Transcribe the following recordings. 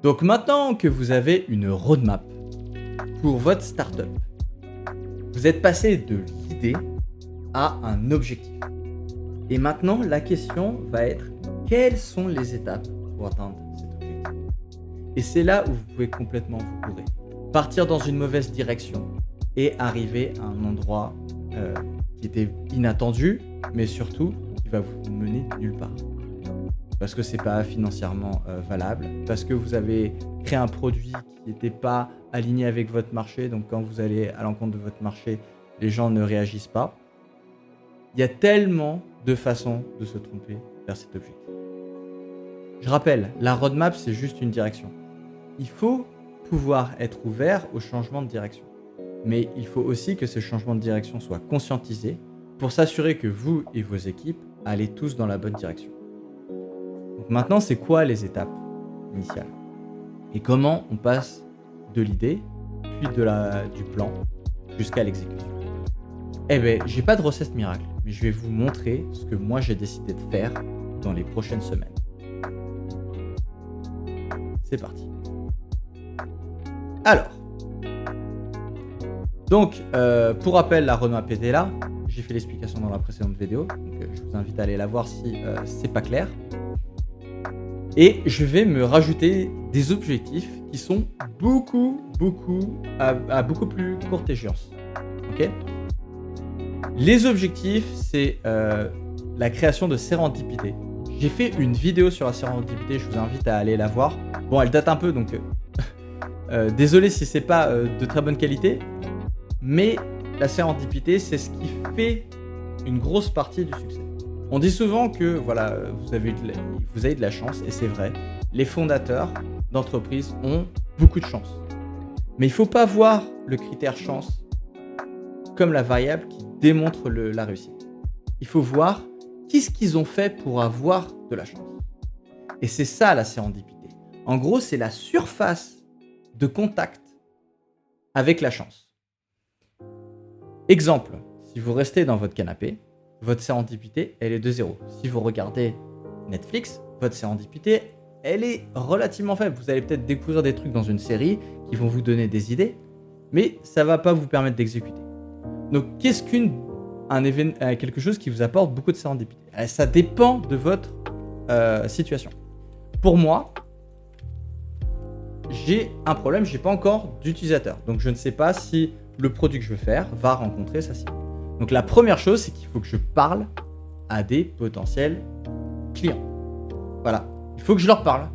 Donc maintenant que vous avez une roadmap pour votre startup, vous êtes passé de l'idée à un objectif. Et maintenant, la question va être quelles sont les étapes pour atteindre cet objectif? Et c'est là où vous pouvez complètement vous gourer. Partir dans une mauvaise direction et arriver à un endroit qui était inattendu, mais surtout qui va vous mener nulle part. Parce que c'est pas financièrement valable, parce que vous avez créé un produit qui n'était pas aligné avec votre marché, donc quand vous allez à l'encontre de votre marché, les gens ne réagissent pas. Il y a tellement de façons de se tromper vers cet objectif. Je rappelle, la roadmap, c'est juste une direction. Il faut pouvoir être ouvert au changement de direction. Mais il faut aussi que ce changement de direction soit conscientisé pour s'assurer que vous et vos équipes allez tous dans la bonne direction. Donc maintenant, c'est quoi les étapes initiales? Et comment on passe de l'idée, puis du plan, jusqu'à l'exécution? Eh bien, j'ai pas de recette miracle, mais je vais vous montrer ce que moi j'ai décidé de faire dans les prochaines semaines. C'est parti. Alors, donc, pour rappel, la roadmap était là. J'ai fait l'explication dans la précédente vidéo, donc je vous invite à aller la voir si c'est pas clair. Et je vais me rajouter des objectifs qui sont à beaucoup plus courte échéance. Ok ? Les objectifs, c'est la création de sérendipité. J'ai fait une vidéo sur la sérendipité, je vous invite à aller la voir. Bon, elle date un peu, donc désolé si c'est pas de très bonne qualité, mais la sérendipité, c'est ce qui fait une grosse partie du succès. On dit souvent que voilà, vous avez de la chance, et c'est vrai. Les fondateurs d'entreprises ont beaucoup de chance. Mais il ne faut pas voir le critère chance comme la variable qui démontre la réussite. Il faut voir qu'est-ce qu'ils ont fait pour avoir de la chance. Et c'est ça la sérendipité. En gros, c'est la surface de contact avec la chance. Exemple, si vous restez dans votre canapé, votre sérendipité, elle est de 0. Si vous regardez Netflix, votre sérendipité, elle est relativement faible. Vous allez peut-être découvrir des trucs dans une série qui vont vous donner des idées, mais ça ne va pas vous permettre d'exécuter. Donc, qu'est-ce quelque chose qui vous apporte beaucoup de sérendipité? Ça dépend de votre situation. Pour moi, j'ai un problème, je n'ai pas encore d'utilisateur. Donc, je ne sais pas si le produit que je veux faire va rencontrer sa cible. Donc, la première chose, c'est qu'il faut que je parle à des potentiels clients. Voilà, il faut que je leur parle.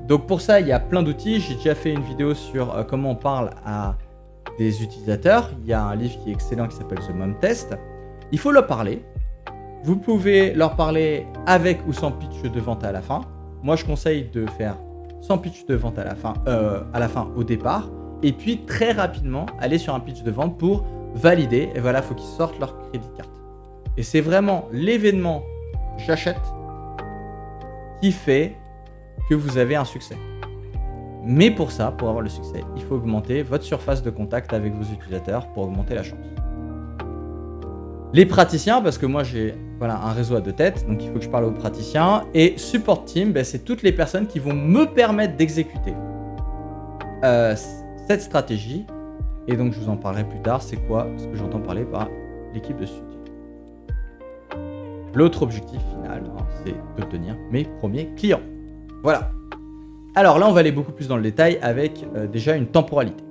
Donc, pour ça, il y a plein d'outils. J'ai déjà fait une vidéo sur comment on parle à des utilisateurs. Il y a un livre qui est excellent qui s'appelle The Mom Test. Il faut leur parler. Vous pouvez leur parler avec ou sans pitch de vente à la fin. Moi, je conseille de faire sans pitch de vente à la fin au départ. Et puis, très rapidement, aller sur un pitch de vente pour valider. Et voilà, il faut qu'ils sortent leur crédit carte. Et c'est vraiment l'événement j'achète qui fait que vous avez un succès. Mais pour ça, pour avoir le succès, il faut augmenter votre surface de contact avec vos utilisateurs pour augmenter la chance. Les praticiens, parce que moi j'ai un réseau à 2 têtes, donc il faut que je parle aux praticiens. Et support team, c'est toutes les personnes qui vont me permettre d'exécuter cette stratégie. Et donc je vous en parlerai plus tard, c'est quoi ce que j'entends parler par l'équipe de soutien. L'autre objectif final, c'est d'obtenir mes premiers clients. Voilà. Alors là, on va aller beaucoup plus dans le détail avec déjà une temporalité.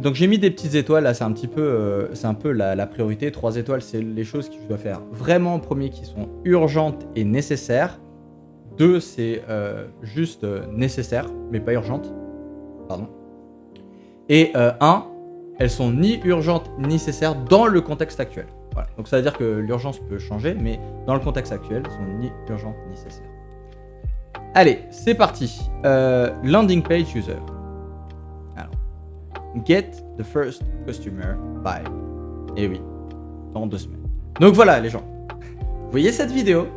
Donc j'ai mis des petites étoiles, là c'est un peu la priorité. 3 étoiles, c'est les choses que je dois faire vraiment en premier qui sont urgentes et nécessaires. 2, c'est juste nécessaire, mais pas urgente. Pardon. Et 1, elles sont ni urgentes ni nécessaires dans le contexte actuel. Voilà. Donc ça veut dire que l'urgence peut changer, mais dans le contexte actuel, elles sont ni urgentes ni nécessaires. Allez, c'est parti. Landing page user. Alors, get the first customer by. Et oui, dans 2 semaines. Donc voilà les gens. Vous voyez cette vidéo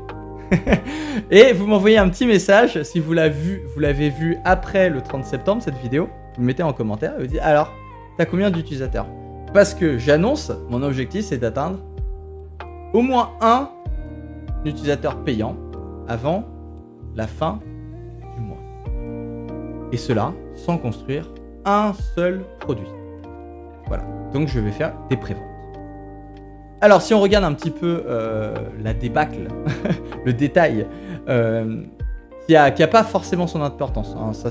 et vous m'envoyez un petit message si vous l'avez vu après le 30 septembre cette vidéo. Vous le mettez en commentaire et vous dites alors, t'as combien d'utilisateurs? Parce que j'annonce, mon objectif c'est d'atteindre au moins un utilisateur payant avant la fin du mois. Et cela sans construire un seul produit. Voilà, donc je vais faire des préventes. Alors si on regarde un petit peu la débâcle, le détail, qui a pas forcément son importance, hein, ça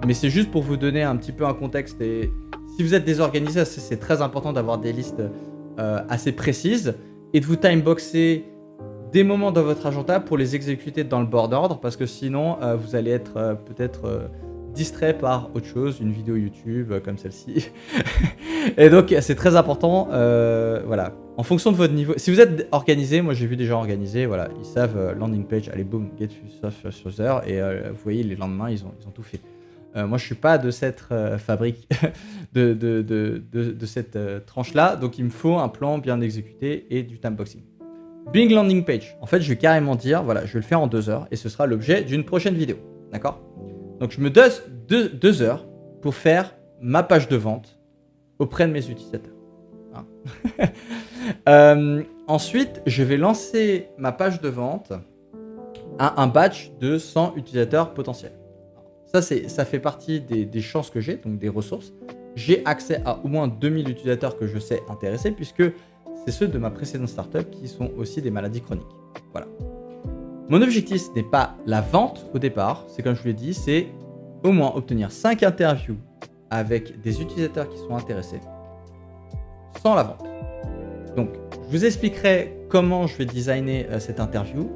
mais c'est juste pour vous donner un petit peu un contexte. Et si vous êtes désorganisé, c'est très important d'avoir des listes assez précises et de vous timeboxer des moments dans votre agenda pour les exécuter dans le bon ordre, parce que sinon vous allez être peut-être distrait par autre chose, une vidéo YouTube comme celle-ci. Et donc c'est très important, voilà, en fonction de votre niveau. Si vous êtes organisé, moi j'ai vu des gens organisés, voilà, ils savent landing page, allez boum, get stuff user, et vous voyez les lendemains ils ont tout fait. Moi je suis pas de cette fabrique de cette tranche là, donc il me faut un plan bien exécuté et du timeboxing. Bing landing page, en fait je vais carrément dire, voilà, je vais le faire en 2 heures et ce sera l'objet d'une prochaine vidéo, d'accord? Donc je me donne 2 heures pour faire ma page de vente auprès de mes utilisateurs. Hein. Ensuite, je vais lancer ma page de vente à un batch de 100 utilisateurs potentiels. Ça fait partie des chances que j'ai, donc des ressources. J'ai accès à au moins 2000 utilisateurs que je sais intéresser, puisque c'est ceux de ma précédente startup qui sont aussi des maladies chroniques. Voilà. Mon objectif, ce n'est pas la vente au départ, c'est comme je vous l'ai dit, c'est au moins obtenir 5 interviews avec des utilisateurs qui sont intéressés, sans la vente. Donc, je vous expliquerai comment je vais designer cette interview.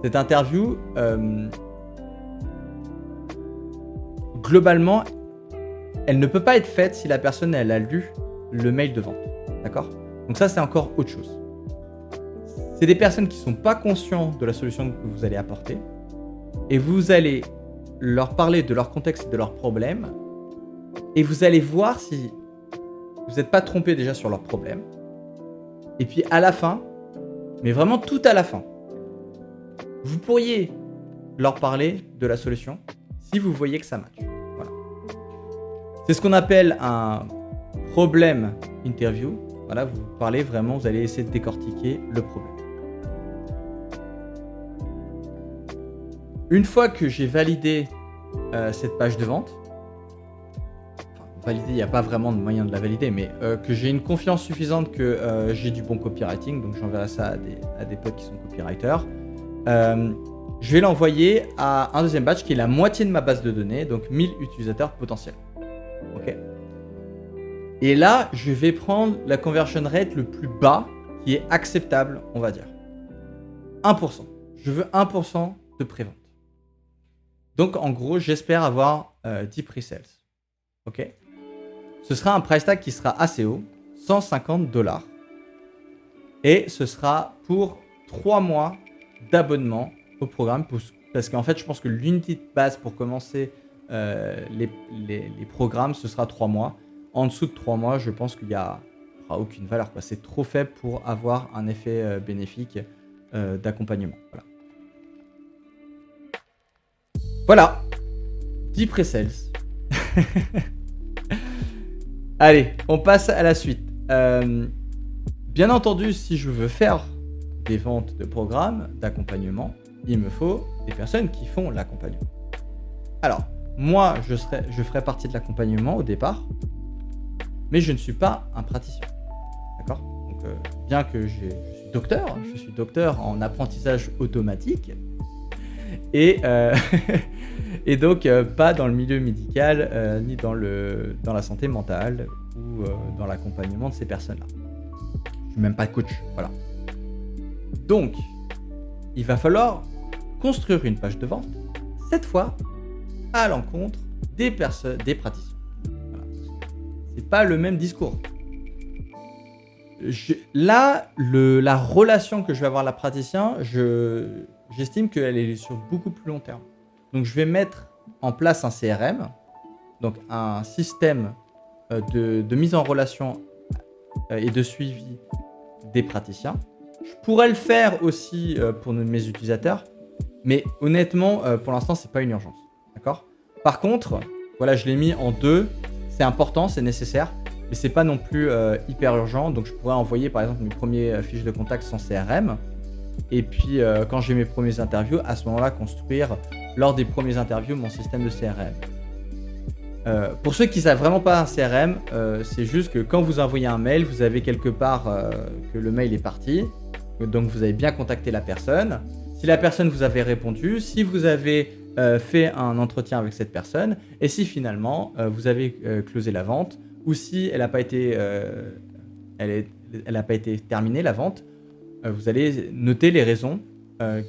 Cette interview, globalement, elle ne peut pas être faite si la personne elle a lu le mail de vente. D'accord ? Donc ça, c'est encore autre chose. C'est des personnes qui ne sont pas conscientes de la solution que vous allez apporter, et vous allez leur parler de leur contexte et de leurs problèmes, et vous allez voir si vous n'êtes pas trompé déjà sur leurs problèmes. Et puis à la fin, mais vraiment tout à la fin, vous pourriez leur parler de la solution si vous voyez que ça match. Voilà. C'est ce qu'on appelle un problème interview. Voilà, vous parlez vraiment, vous allez essayer de décortiquer le problème. Une fois que j'ai validé cette page de vente, valider, il n'y a pas vraiment de moyen de la valider, mais que j'ai une confiance suffisante que j'ai du bon copywriting, donc j'enverrai ça à des potes qui sont copywriters. Je vais l'envoyer à un deuxième batch qui est la moitié de ma base de données, donc 1000 utilisateurs potentiels. Ok. Et là, je vais prendre la conversion rate le plus bas qui est acceptable, on va dire. 1%. Je veux 1% de prévente. Donc en gros, j'espère avoir 10 pre-sales. Ok. Ce sera un price tag qui sera assez haut, $150. Et ce sera pour 3 mois d'abonnement au programme. Parce qu'en fait, je pense que l'unité de base pour commencer les programmes, ce sera 3 mois. En dessous de 3 mois, je pense qu'il n'y aura aucune valeur. C'est trop faible pour avoir un effet bénéfique d'accompagnement. Voilà. 10 pre-sales. Allez, on passe à la suite. Bien entendu, si je veux faire des ventes de programmes, d'accompagnement, il me faut des personnes qui font l'accompagnement. Alors, moi, je ferai partie de l'accompagnement au départ, mais je ne suis pas un praticien. D'accord ? Donc, bien que je suis docteur en apprentissage automatique, et donc pas dans le milieu médical, ni dans la santé mentale ou dans l'accompagnement de ces personnes-là. Je suis même pas coach, voilà. Donc, il va falloir construire une page de vente, cette fois à l'encontre des praticiens. Voilà. C'est pas le même discours. La relation que je vais avoir avec la praticien, j'estime qu'elle est sur beaucoup plus long terme. Donc, je vais mettre en place un CRM, donc un système de mise en relation et de suivi des praticiens. Je pourrais le faire aussi pour mes utilisateurs, mais honnêtement, pour l'instant, c'est pas une urgence. D'accord ? Par contre, voilà, je l'ai mis en 2. C'est important, c'est nécessaire, mais c'est pas non plus hyper urgent. Donc, je pourrais envoyer par exemple mes premières fiches de contact sans CRM. Et puis, quand j'ai mes premières interviews, à ce moment-là, construire lors des premières interviews mon système de CRM. Pour ceux qui savent vraiment pas un CRM, c'est juste que quand vous envoyez un mail, vous avez quelque part que le mail est parti. Donc vous avez bien contacté la personne. Si la personne vous avait répondu, si vous avez fait un entretien avec cette personne, et si finalement vous avez closé la vente, ou si elle n'a pas été, elle a pas été terminée la vente, vous allez noter les raisons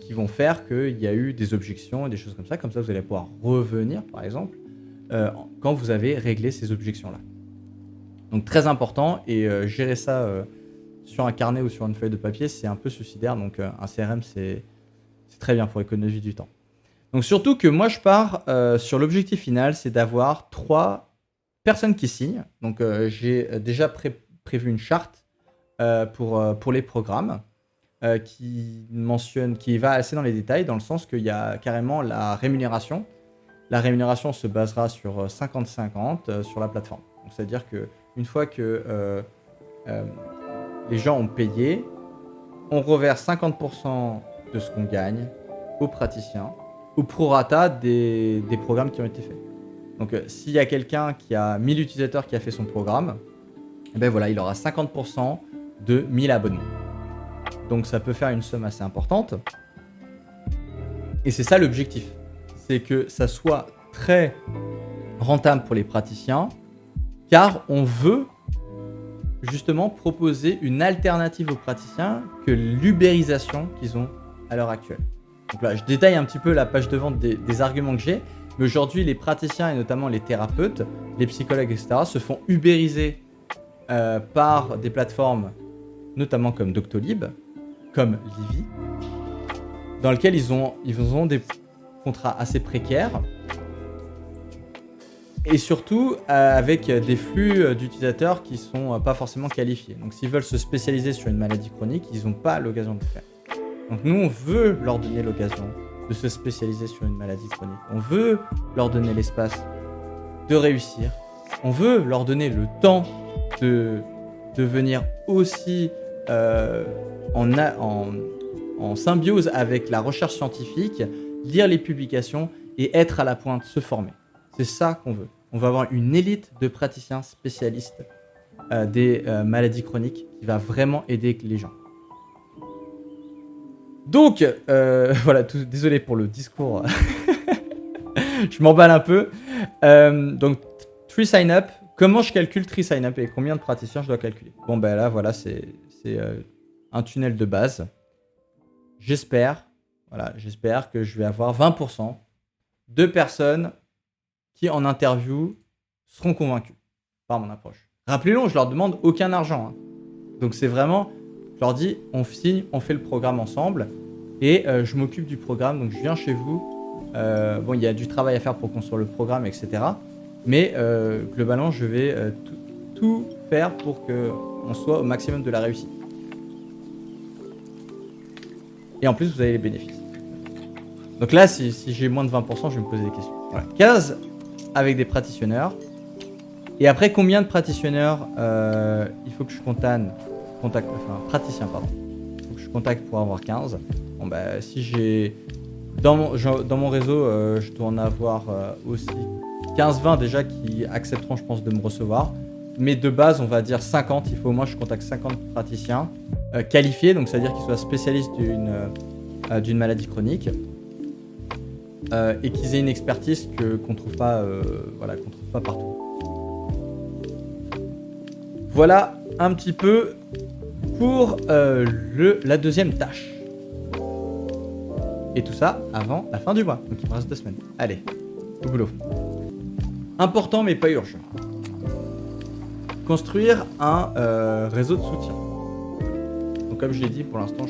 qui vont faire qu'il y a eu des objections et des choses comme ça. Comme ça, vous allez pouvoir revenir, par exemple, quand vous avez réglé ces objections-là. Donc très important, et gérer ça sur un carnet ou sur une feuille de papier, c'est un peu suicidaire. Donc un CRM, c'est très bien pour économiser du temps. Donc surtout que moi, je pars sur l'objectif final, c'est d'avoir 3 personnes qui signent. Donc j'ai déjà prévu une charte pour les programmes qui va assez dans les détails, dans le sens qu'il y a carrément la rémunération. La rémunération se basera sur 50-50 sur la plateforme. Donc, c'est-à-dire qu'une fois que les gens ont payé, on reverse 50% de ce qu'on gagne aux praticiens, au prorata des programmes qui ont été faits. Donc s'il y a quelqu'un qui a 1000 utilisateurs qui a fait son programme, eh ben voilà, il aura 50% de 1000 abonnements. Donc ça peut faire une somme assez importante. Et c'est ça l'objectif. C'est que ça soit très rentable pour les praticiens, car on veut justement proposer une alternative aux praticiens que l'ubérisation qu'ils ont à l'heure actuelle. Donc là, je détaille un petit peu la page de vente des arguments que j'ai, mais aujourd'hui, les praticiens et notamment les thérapeutes, les psychologues, etc., se font ubériser par des plateformes, notamment comme Doctolib, comme Livy, dans lesquelles ils ont des contrats assez précaires, et surtout avec des flux d'utilisateurs qui sont pas forcément qualifiés. Donc s'ils veulent se spécialiser sur une maladie chronique, ils n'ont pas l'occasion de le faire. Donc nous, on veut leur donner l'occasion de se spécialiser sur une maladie chronique. On veut leur donner l'espace de réussir. On veut leur donner le temps de venir aussi en symbiose avec la recherche scientifique, lire les publications et être à la pointe, se former. C'est ça qu'on veut. On va avoir une élite de praticiens spécialistes des maladies chroniques qui va vraiment aider les gens. Donc, voilà, désolé pour le discours. Je m'emballe un peu. Donc, Tree Sign Up. Comment je calcule Tree Sign Up et combien de praticiens je dois calculer? Bon, ben là, voilà, c'est un tunnel de base. J'espère que je vais avoir 20% de personnes qui, en interview, seront convaincus par mon approche. Rappelez-le, je leur demande aucun argent. Donc c'est vraiment, je leur dis, on signe, on fait le programme ensemble, et je m'occupe du programme, donc je viens chez vous. Bon, il y a du travail à faire pour construire le programme, etc. Mais globalement, je vais tout faire pour qu'on soit au maximum de la réussite. Et en plus, vous avez les bénéfices. Donc là, si j'ai moins de 20%, je vais me poser des questions. Voilà. 15 avec des praticienneurs. Et après, combien de praticienneurs il faut que je praticiens, pardon. Il faut que je contacte pour avoir 15. Bon, bah, si j'ai... Dans mon réseau, je dois en avoir aussi 15-20 déjà qui accepteront, je pense, de me recevoir. Mais de base, on va dire 50. Il faut au moins que je contacte 50 praticiens qualifiés, donc c'est-à-dire qu'ils soient spécialistes d'une maladie chronique et qu'ils aient une expertise qu'on ne trouve pas, qu'on trouve pas partout. Voilà un petit peu pour la deuxième tâche. Et tout ça avant la fin du mois. Donc il me reste 2 semaines. Allez, au boulot. Important mais pas urgent. Construire un réseau de soutien. Donc comme je l'ai dit, pour l'instant,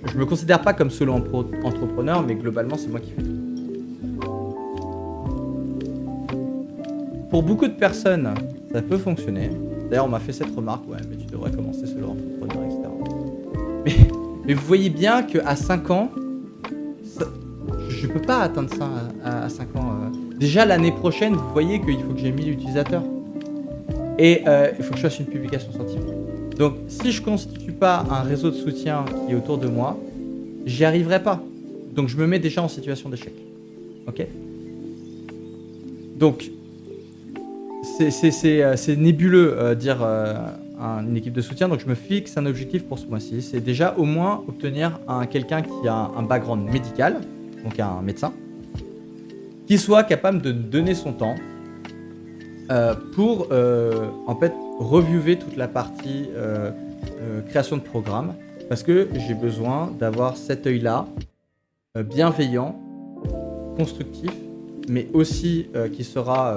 je me considère pas comme solo entrepreneur, mais globalement, c'est moi qui fais tout. Pour beaucoup de personnes, ça peut fonctionner. D'ailleurs, on m'a fait cette remarque, ouais, mais tu devrais commencer solo entrepreneur, etc. Mais vous voyez bien qu'à 5 ans, je peux pas atteindre ça à 5 ans. Déjà, l'année prochaine, vous voyez qu'il faut que j'ai 1000 utilisateurs. Et il faut que je fasse une publication scientifique. Donc, si je ne constitue pas un réseau de soutien qui est autour de moi, j'y arriverai pas. Donc, je me mets déjà en situation d'échec. Ok ? Donc, c'est nébuleux dire une équipe de soutien, donc je me fixe un objectif pour ce mois-ci. C'est déjà au moins obtenir quelqu'un qui a un background médical, donc un médecin, qui soit capable de donner son temps pour en fait reviewer toute la partie création de programme, parce que j'ai besoin d'avoir cet œil-là bienveillant, constructif, mais aussi qui saura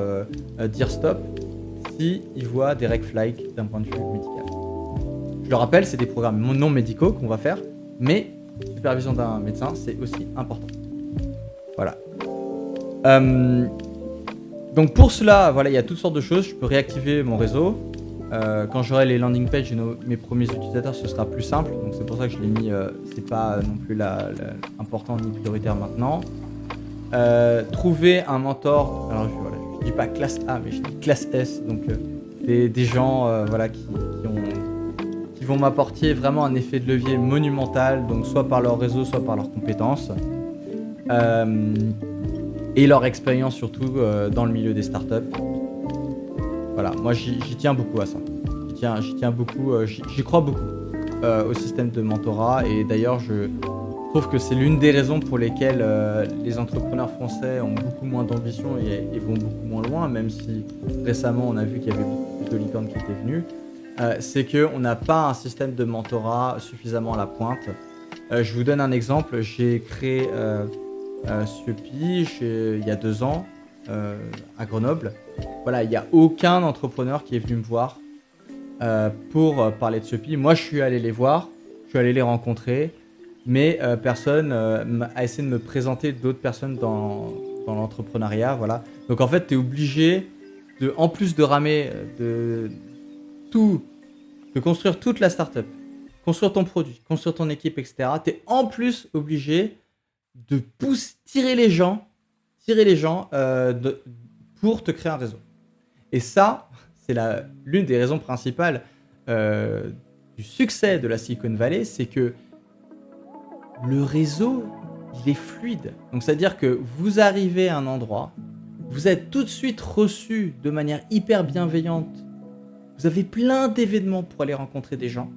dire stop si il voit des red flags d'un point de vue médical. Je le rappelle, c'est des programmes non médicaux qu'on va faire, mais supervision d'un médecin, c'est aussi important. Voilà. Donc pour cela, voilà, il y a toutes sortes de choses. Je peux réactiver mon réseau. Quand j'aurai les landing pages et mes premiers utilisateurs, ce sera plus simple. Donc c'est pour ça que je l'ai mis. C'est pas non plus important ni prioritaire maintenant. Trouver un mentor. Alors je dis pas classe A, mais je dis classe S. Donc des gens voilà, qui vont m'apporter vraiment un effet de levier monumental. Donc soit par leur réseau, soit par leurs compétences. Et leur expérience surtout dans le milieu des startups. Voilà, moi j'y tiens beaucoup à ça. J'y tiens beaucoup, j'y crois beaucoup au système de mentorat. Et d'ailleurs, je trouve que c'est l'une des raisons pour lesquelles les entrepreneurs français ont beaucoup moins d'ambition et vont beaucoup moins loin, même si récemment on a vu qu'il y avait beaucoup plus de licornes qui étaient venues. C'est qu'on n'a pas un système de mentorat suffisamment à la pointe. Je vous donne un exemple. J'ai créé Supi il y a 2 ans à Grenoble. Voilà, il n'y a aucun entrepreneur qui est venu me voir pour parler de Supi. Moi, je suis allé les voir, je suis allé les rencontrer, mais personne a essayé de me présenter d'autres personnes dans l'entrepreneuriat. Voilà. Donc en fait, tu es obligé, en plus de ramer, de construire toute la startup, construire ton produit, construire ton équipe, etc. Tu es en plus obligé de tirer les gens pour te créer un réseau. Et ça, c'est l'une des raisons principales du succès de la Silicon Valley, c'est que le réseau, il est fluide. Donc, c'est-à-dire que vous arrivez à un endroit, vous êtes tout de suite reçu de manière hyper bienveillante. Vous avez plein d'événements pour aller rencontrer des gens.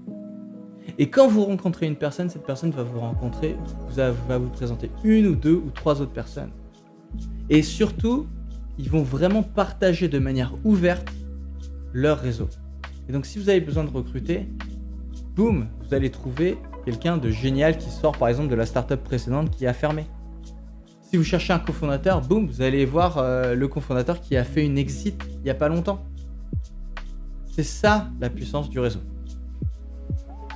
Et quand vous rencontrez une personne, cette personne va vous présenter 1 ou 2 ou 3 autres personnes. Et surtout, ils vont vraiment partager de manière ouverte leur réseau. Et donc si vous avez besoin de recruter, boum, vous allez trouver quelqu'un de génial qui sort par exemple de la startup précédente qui a fermé. Si vous cherchez un cofondateur, boum, vous allez voir le cofondateur qui a fait une exit il n'y a pas longtemps. C'est ça la puissance du réseau.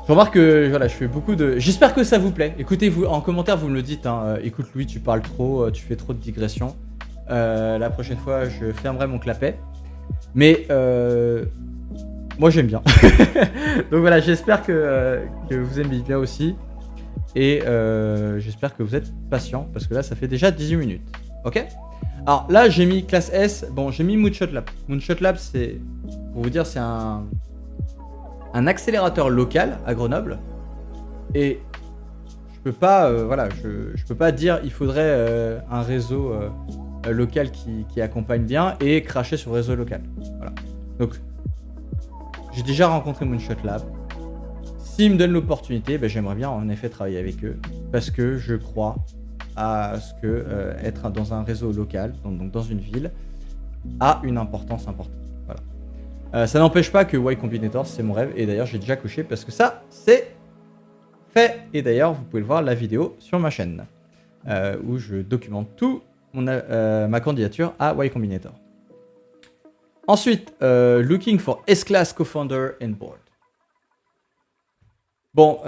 Je remarque que voilà, je fais beaucoup de... J'espère que ça vous plaît. Écoutez, vous, en commentaire, vous me le dites. Écoute Louis, tu parles trop, tu fais trop de digressions. La prochaine fois, je fermerai mon clapet. Mais moi, j'aime bien. Donc voilà, j'espère que vous aimez bien aussi. Et j'espère que vous êtes patient, parce que là, ça fait déjà 18 minutes. Ok ? Alors là, j'ai mis classe S. Bon, j'ai mis Moonshot Lab. Moonshot Lab, c'est... Pour vous dire, c'est un accélérateur local à Grenoble. Et je peux pas, je peux pas dire il faudrait un réseau local qui accompagne bien et cracher sur le réseau local. Voilà. Donc, j'ai déjà rencontré Moonshot Lab. S'ils me donnent l'opportunité, j'aimerais bien en effet travailler avec eux, parce que je crois à ce que être dans un réseau local, donc dans une ville, a une importance importante. Voilà. Ça n'empêche pas que Y Combinator, c'est mon rêve, et d'ailleurs j'ai déjà coché parce que ça, c'est fait. Et d'ailleurs, vous pouvez le voir la vidéo sur ma chaîne, où je documente tout ma candidature à Y Combinator. Ensuite, looking for S-Class co-founder and board. Bon,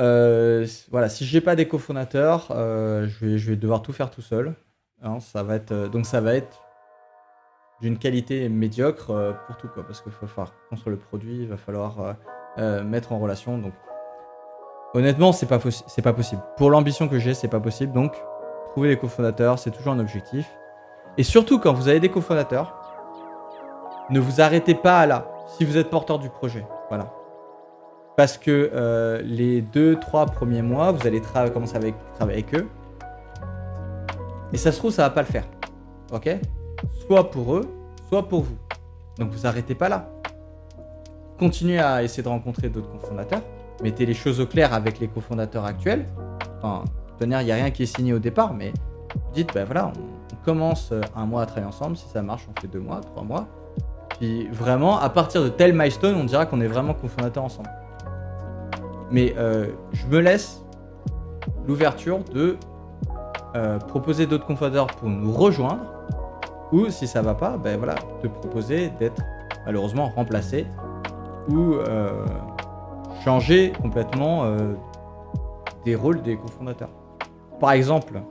voilà, si j'ai pas des cofondateurs, je vais devoir tout faire tout seul. Hein, ça va être d'une qualité médiocre pour tout, quoi, parce qu'il va falloir construire le produit, il va falloir mettre en relation. Donc, honnêtement, c'est pas possible. Pour l'ambition que j'ai, c'est pas possible. Donc, trouver des cofondateurs, c'est toujours un objectif. Et surtout, quand vous avez des cofondateurs, ne vous arrêtez pas à là, si vous êtes porteur du projet. Voilà. Parce que les 2-3 premiers mois, vous allez commencer à travailler avec eux. Et ça se trouve, ça va pas le faire. Ok ? Soit pour eux, soit pour vous. Donc vous arrêtez pas là. Continuez à essayer de rencontrer d'autres cofondateurs. Mettez les choses au clair avec les cofondateurs actuels. Enfin, il n'y a rien qui est signé au départ, mais dites, ben voilà, on commence un mois à travailler ensemble. Si ça marche, on fait 2 mois, 3 mois. Puis vraiment, à partir de tel milestone, on dira qu'on est vraiment cofondateurs ensemble. Mais je me laisse l'ouverture de proposer d'autres cofondateurs pour nous rejoindre. Ou si ça va pas, ben voilà, de proposer d'être malheureusement remplacé ou changer complètement des rôles des cofondateurs. Par exemple,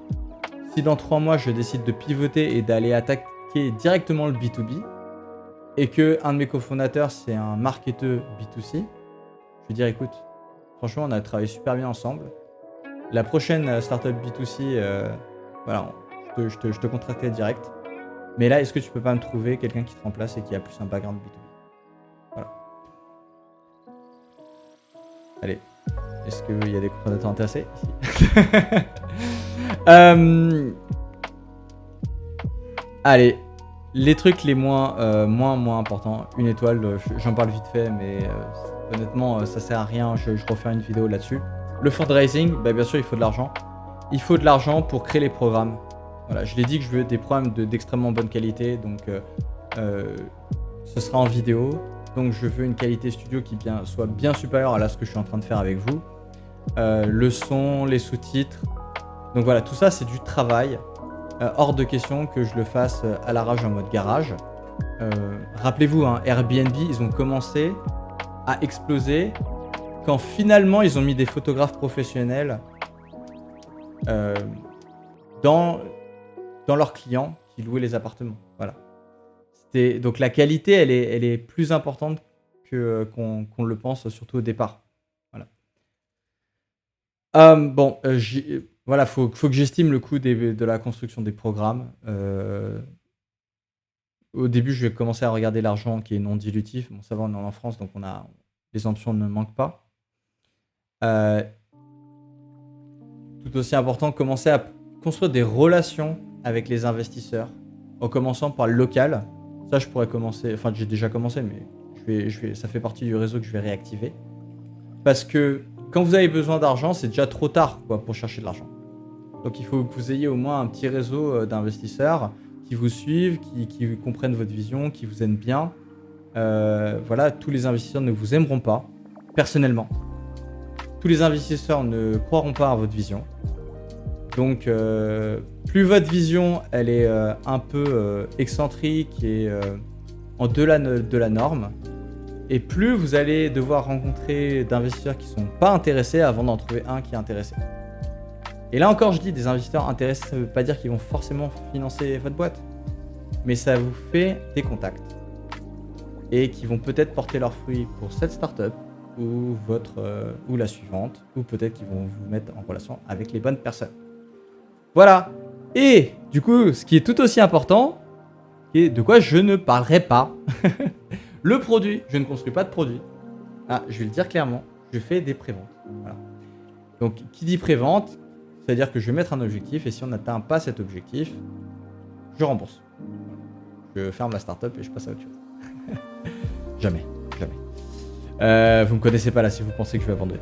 si dans 3 mois je décide de pivoter et d'aller attaquer directement le B2B et que un de mes cofondateurs c'est un marketeur B2C, je vais dire écoute, franchement on a travaillé super bien ensemble. La prochaine startup B2C, voilà, je te contacterai direct. Mais là, est-ce que tu peux pas me trouver quelqu'un qui te remplace et qui a plus un background B2B? Voilà. Allez. Est-ce qu'il y a des cofondateurs intéressés ici? Allez. Les trucs les moins importants. Une étoile, j'en parle vite fait, mais honnêtement, ça sert à rien. Je refais une vidéo là-dessus. Le fundraising, bah, bien sûr, il faut de l'argent. Il faut de l'argent pour créer les programmes. Voilà, je l'ai dit que je veux des programmes d'extrêmement bonne qualité, donc ce sera en vidéo. Donc je veux une qualité studio qui soit bien supérieure à ce que je suis en train de faire avec vous. Le son, les sous-titres. Donc voilà, tout ça c'est du travail. Hors de question que je le fasse à l'arrache en mode garage. Rappelez-vous, hein, Airbnb, ils ont commencé à exploser quand finalement ils ont mis des photographes professionnels dans leurs clients qui louaient les appartements. Voilà. Donc la qualité, elle est plus importante qu'on le pense, surtout au départ. Voilà. Voilà, faut que j'estime le coût de la construction des programmes. Au début, je vais commencer à regarder l'argent qui est non dilutif. Bon, ça va, on est en France, donc les options ne manquent pas. Tout aussi important, commencer à construire des relations avec les investisseurs, en commençant par le local. Ça, je pourrais commencer, enfin j'ai déjà commencé, mais ça fait partie du réseau que je vais réactiver. Parce que quand vous avez besoin d'argent, c'est déjà trop tard pour chercher de l'argent. Donc il faut que vous ayez au moins un petit réseau d'investisseurs qui vous suivent, qui comprennent votre vision, qui vous aiment bien. Voilà, tous les investisseurs ne vous aimeront pas, personnellement. Tous les investisseurs ne croiront pas à votre vision. Donc, plus votre vision elle est un peu excentrique et en delà de la norme, et plus vous allez devoir rencontrer d'investisseurs qui ne sont pas intéressés avant d'en trouver un qui est intéressé. Et là encore, je dis des investisseurs intéressés, ça ne veut pas dire qu'ils vont forcément financer votre boîte, mais ça vous fait des contacts et qui vont peut-être porter leurs fruits pour cette startup ou ou la suivante, ou peut-être qu'ils vont vous mettre en relation avec les bonnes personnes. Voilà. Et du coup, ce qui est tout aussi important, et de quoi je ne parlerai pas, le produit. Je ne construis pas de produit. Ah, je vais le dire clairement, je fais des préventes. Voilà. Donc, qui dit prévente, c'est-à-dire que je vais mettre un objectif et si on n'atteint pas cet objectif, je rembourse. Je ferme la startup et je passe à autre chose. Jamais. Vous me connaissez pas là si vous pensez que je vais abandonner.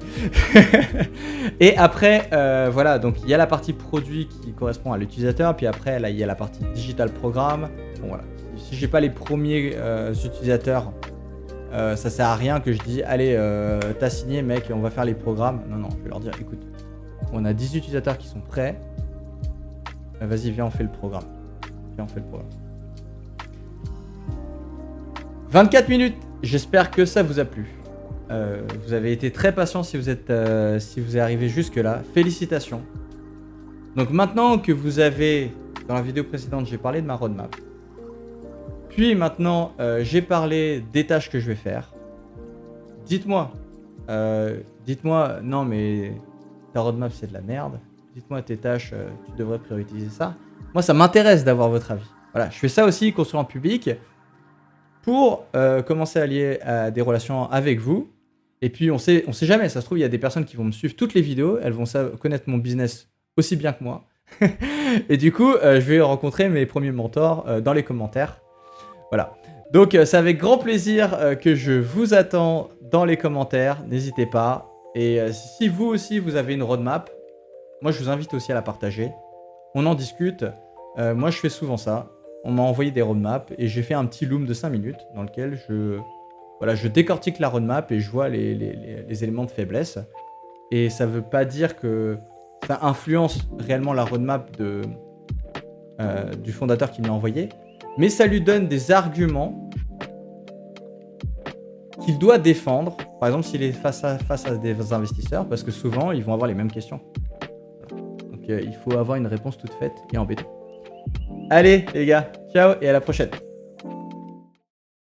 Et après, voilà, donc il y a la partie produit qui correspond à l'utilisateur, puis après là il y a la partie digital programme. Bon voilà, si j'ai pas les premiers utilisateurs, ça sert à rien que je dis allez, t'as signé mec, on va faire les programmes. Non, je vais leur dire écoute, on a 10 utilisateurs qui sont prêts. Vas-y, viens, on fait le programme. 24 minutes. J'espère que ça vous a plu. Vous avez été très patient si vous êtes arrivé jusque là. Félicitations. Donc maintenant que vous avez, dans la vidéo précédente, j'ai parlé de ma roadmap. Puis maintenant, j'ai parlé des tâches que je vais faire. Dites-moi, non mais ta roadmap c'est de la merde. Dites-moi tes tâches, tu devrais prioriser ça. Moi, ça m'intéresse d'avoir votre avis. Voilà, je fais ça aussi, construire en public, pour commencer à lier des relations avec vous. Et puis, on sait jamais. Ça se trouve, il y a des personnes qui vont me suivre toutes les vidéos. Elles vont connaître mon business aussi bien que moi. Et du coup, je vais rencontrer mes premiers mentors dans les commentaires. Voilà. Donc c'est avec grand plaisir que je vous attends dans les commentaires, n'hésitez pas. Et si vous aussi vous avez une roadmap, moi je vous invite aussi à la partager. On en discute, moi je fais souvent ça. On m'a envoyé des roadmaps et j'ai fait un petit loom de 5 minutes dans lequel je décortique la roadmap et je vois les éléments de faiblesse. Et ça veut pas dire que ça influence réellement la roadmap du fondateur qui me l'a envoyé, mais ça lui donne des arguments qu'il doit défendre, par exemple s'il est face à des investisseurs, parce que souvent ils vont avoir les mêmes questions. Donc il faut avoir une réponse toute faite et en béton. Allez les gars, ciao et à la prochaine.